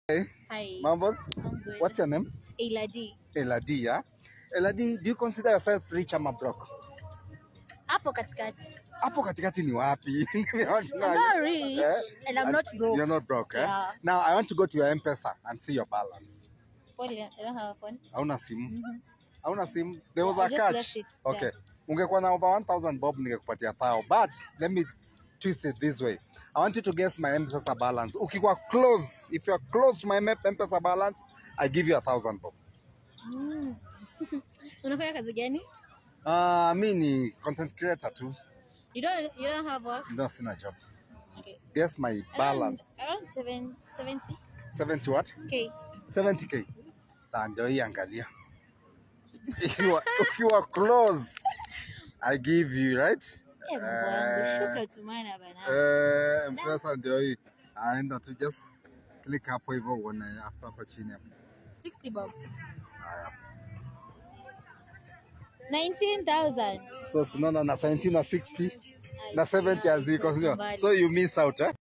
Hey, Hi. Mambos, I'm good. what's your name? Eladi. Eladi, yeah? Eladi, do you consider yourself rich ama broke? Hapo katikati. Hapo katikati ni wapi? I want to know, I'm not rich and I'm not broke. You're not broke, eh? Yeah. Now, I want to go to your M-Pesa and see your balance. What, you don't have a phone? Hauna simu? Mm-hmm. Hauna simu? There was I a just catch. left it Okay. there. Ungekuwa na over 1,000 bob ningekupatia tao. But, let me twist it this way. I want you to guess my M-Pesa balance. Ukikuwa close, if you're close to my M-Pesa balance, I give you 1,000 bob. Unafanya kazi gani? Mi ni content creator too. You don't have work? No, sina job. Okay. Guess my balance. Around 70. 70 what? Okay. 70k. Sasa ndio hii angalia. If you are close, I give you, right? Mungu wangu, shuka tumana bana. M-Pesa ndio hii. Aenda tu just click hapo hivyo uone hapa chini hapo. 60 bob. Haya. 19,000. So sinaona na 17 na 60 na 70 haziko, so you miss out, eh?